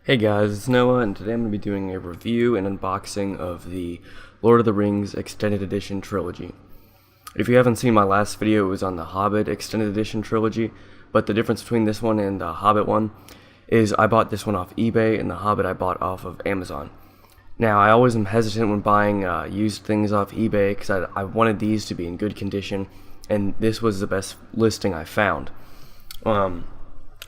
Hey guys, it's Noah, and today I'm going to be doing a review and unboxing of the Lord of the Rings Extended Edition Trilogy. If you haven't seen my last video, it was on the Hobbit Extended Edition Trilogy, but the difference between this one and the Hobbit one is I bought this one off eBay, and the Hobbit I bought off of Amazon. Now, I always am hesitant when buying used things off eBay because I wanted these to be in good condition, and this was the best listing I found.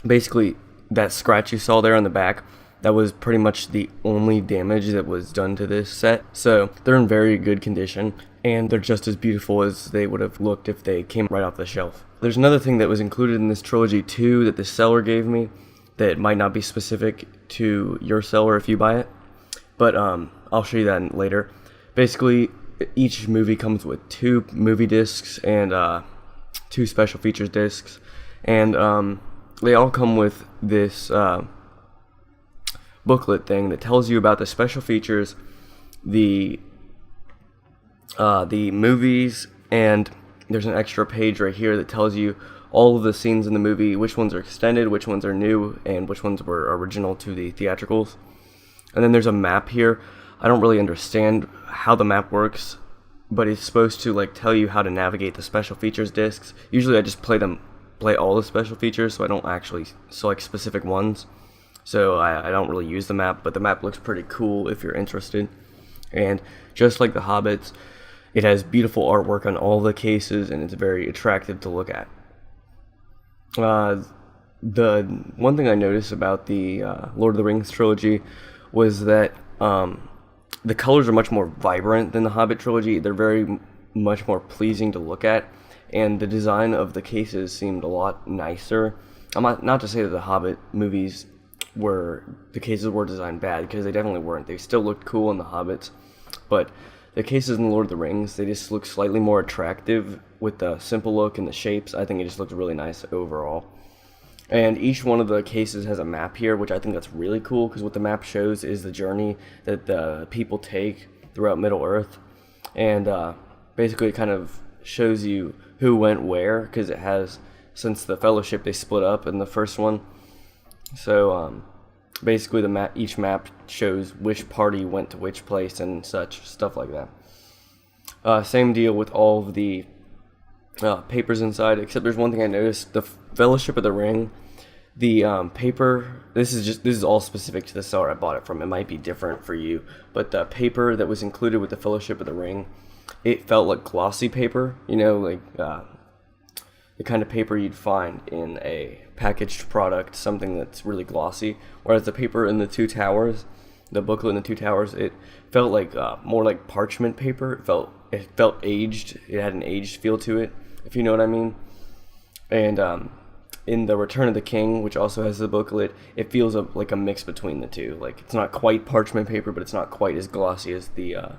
Basically, that scratch you saw there on the back, that was pretty much the only damage that was done to this set. So they're in very good condition, and they're just as beautiful as they would have looked if they came right off the shelf. There's another thing that was included in this trilogy too that the seller gave me that might not be specific to your seller if you buy it, but I'll show you that later. Basically, each movie comes with 2 movie discs and 2 special features discs, and they all come with this booklet thing that tells you about the special features, the movies, and there's an extra page right here that tells you all of the scenes in the movie, which ones are extended, which ones are new, and which ones were original to the theatricals. And then there's a map here. I don't really understand how the map works, but it's supposed to tell you how to navigate the special features discs. Usually I just play all the special features, so I don't actually select specific ones. So I don't really use the map, but the map looks pretty cool if you're interested. And just like the Hobbits, it has beautiful artwork on all the cases, and it's very attractive to look at. The one thing I noticed about the Lord of the Rings trilogy was that the colors are much more vibrant than the Hobbit trilogy. They're very much more pleasing to look at, and the design of the cases seemed a lot nicer. I'm not to say that the Hobbit movies the cases were designed bad, because they definitely weren't. They still looked cool in the Hobbits, but the cases in the Lord of the Rings, they just look slightly more attractive with the simple look and the shapes. I think it just looks really nice overall. And each one of the cases has a map here, which I think that's really cool, because what the map shows is the journey that the people take throughout Middle-earth, and basically it kind of shows you who went where, because it has, since the Fellowship, they split up in the first one. So basically each map shows which party went to which place and stuff like that. Same deal with all of the papers inside, except there's one thing I noticed: the Fellowship of the Ring, the paper. This is all specific to the seller I bought it from. It might be different for you, but the paper that was included with the Fellowship of the Ring, it felt like glossy paper. The kind of paper you'd find in a packaged product, something that's really glossy. Whereas the paper in the Two Towers, the booklet in the Two Towers, it felt like more like parchment paper. It felt aged. It had an aged feel to it, if you know what I mean. And in the Return of the King, which also has the booklet, it feels like a mix between the two. Like, it's not quite parchment paper, but it's not quite as glossy as the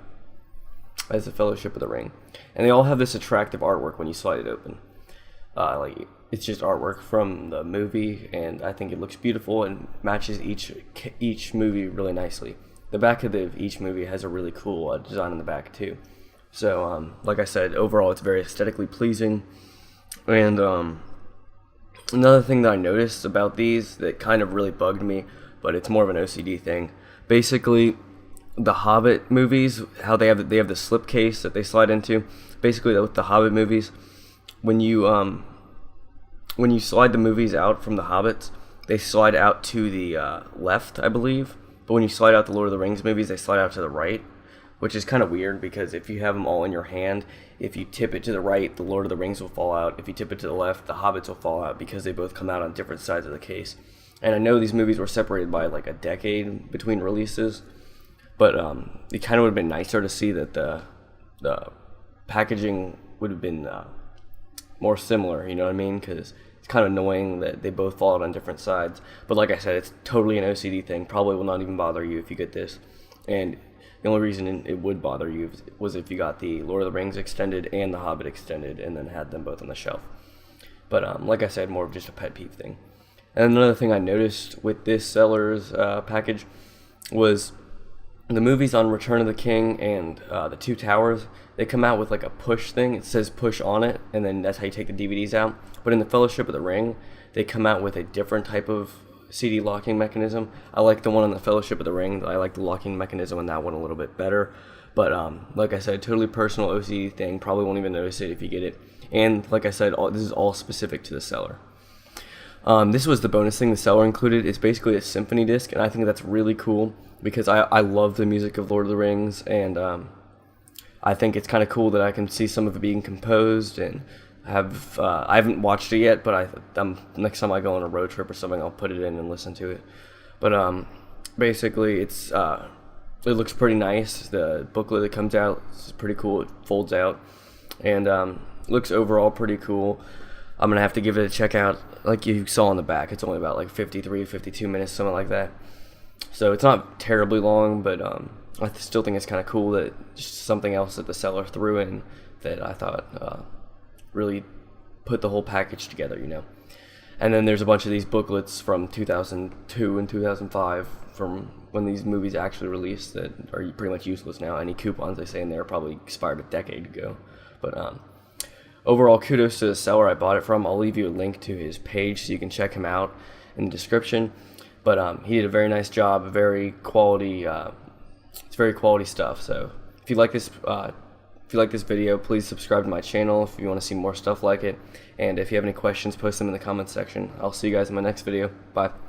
Fellowship of the Ring. And they all have this attractive artwork when you slide it open. It's just artwork from the movie, and I think it looks beautiful and matches each movie really nicely. The back of each movie has a really cool design on the back too. So like I said, overall it's very aesthetically pleasing. And another thing that I noticed about these that kind of really bugged me, but it's more of an OCD thing. Basically, the Hobbit movies, how they have the slipcase that they slide into. Basically, with the Hobbit movies, when you slide the movies out from the Hobbits, they slide out to the left, I believe. But when you slide out the Lord of the Rings movies, they slide out to the right, which is kind of weird, because if you have them all in your hand, if you tip it to the right, the Lord of the Rings will fall out. If you tip it to the left, the Hobbits will fall out, because they both come out on different sides of the case. And I know these movies were separated by a decade between releases, but it kind of would have been nicer to see that the packaging would have been more similar, you know what I mean? Because it's kind of annoying that they both fall out on different sides. But like I said, it's totally an OCD thing. Probably will not even bother you if you get this. And the only reason it would bother you was if you got the Lord of the Rings extended and the Hobbit extended, and then had them both on the shelf. But like I said, more of just a pet peeve thing. And another thing I noticed with this seller's package was the movies on Return of the King and the Two Towers, they come out with a push thing. It says push on it, and then that's how you take the DVDs out. But in the Fellowship of the Ring, they come out with a different type of CD locking mechanism. I like the one on the Fellowship of the Ring. I like the locking mechanism on that one a little bit better. But like I said, totally personal OCD thing. Probably won't even notice it if you get it. And like I said, this is all specific to the seller. This was the bonus thing the seller included. It's basically a symphony disc, and I think that's really cool because I love the music of Lord of the Rings, and I think it's kind of cool that I can see some of it being composed, and have I haven't watched it yet, but next time I go on a road trip or something, I'll put it in and listen to it. But basically, it looks pretty nice. The booklet that comes out is pretty cool. It folds out, and looks overall pretty cool. I'm gonna have to give it a check out. Like you saw on the back, it's only about like 53, 52 minutes, something like that. So it's not terribly long, but I still think it's kind of cool that just something else that the seller threw in that I thought really put the whole package together, you know. And then there's a bunch of these booklets from 2002 and 2005 from when these movies actually released that are pretty much useless now. Any coupons they say in there probably expired a decade ago. But overall, kudos to the seller I bought it from. I'll leave you a link to his page so you can check him out in the description. But he did a very nice job, very quality. It's very quality stuff. So if you like this video, please subscribe to my channel if you want to see more stuff like it. And if you have any questions, post them in the comments section. I'll see you guys in my next video. Bye.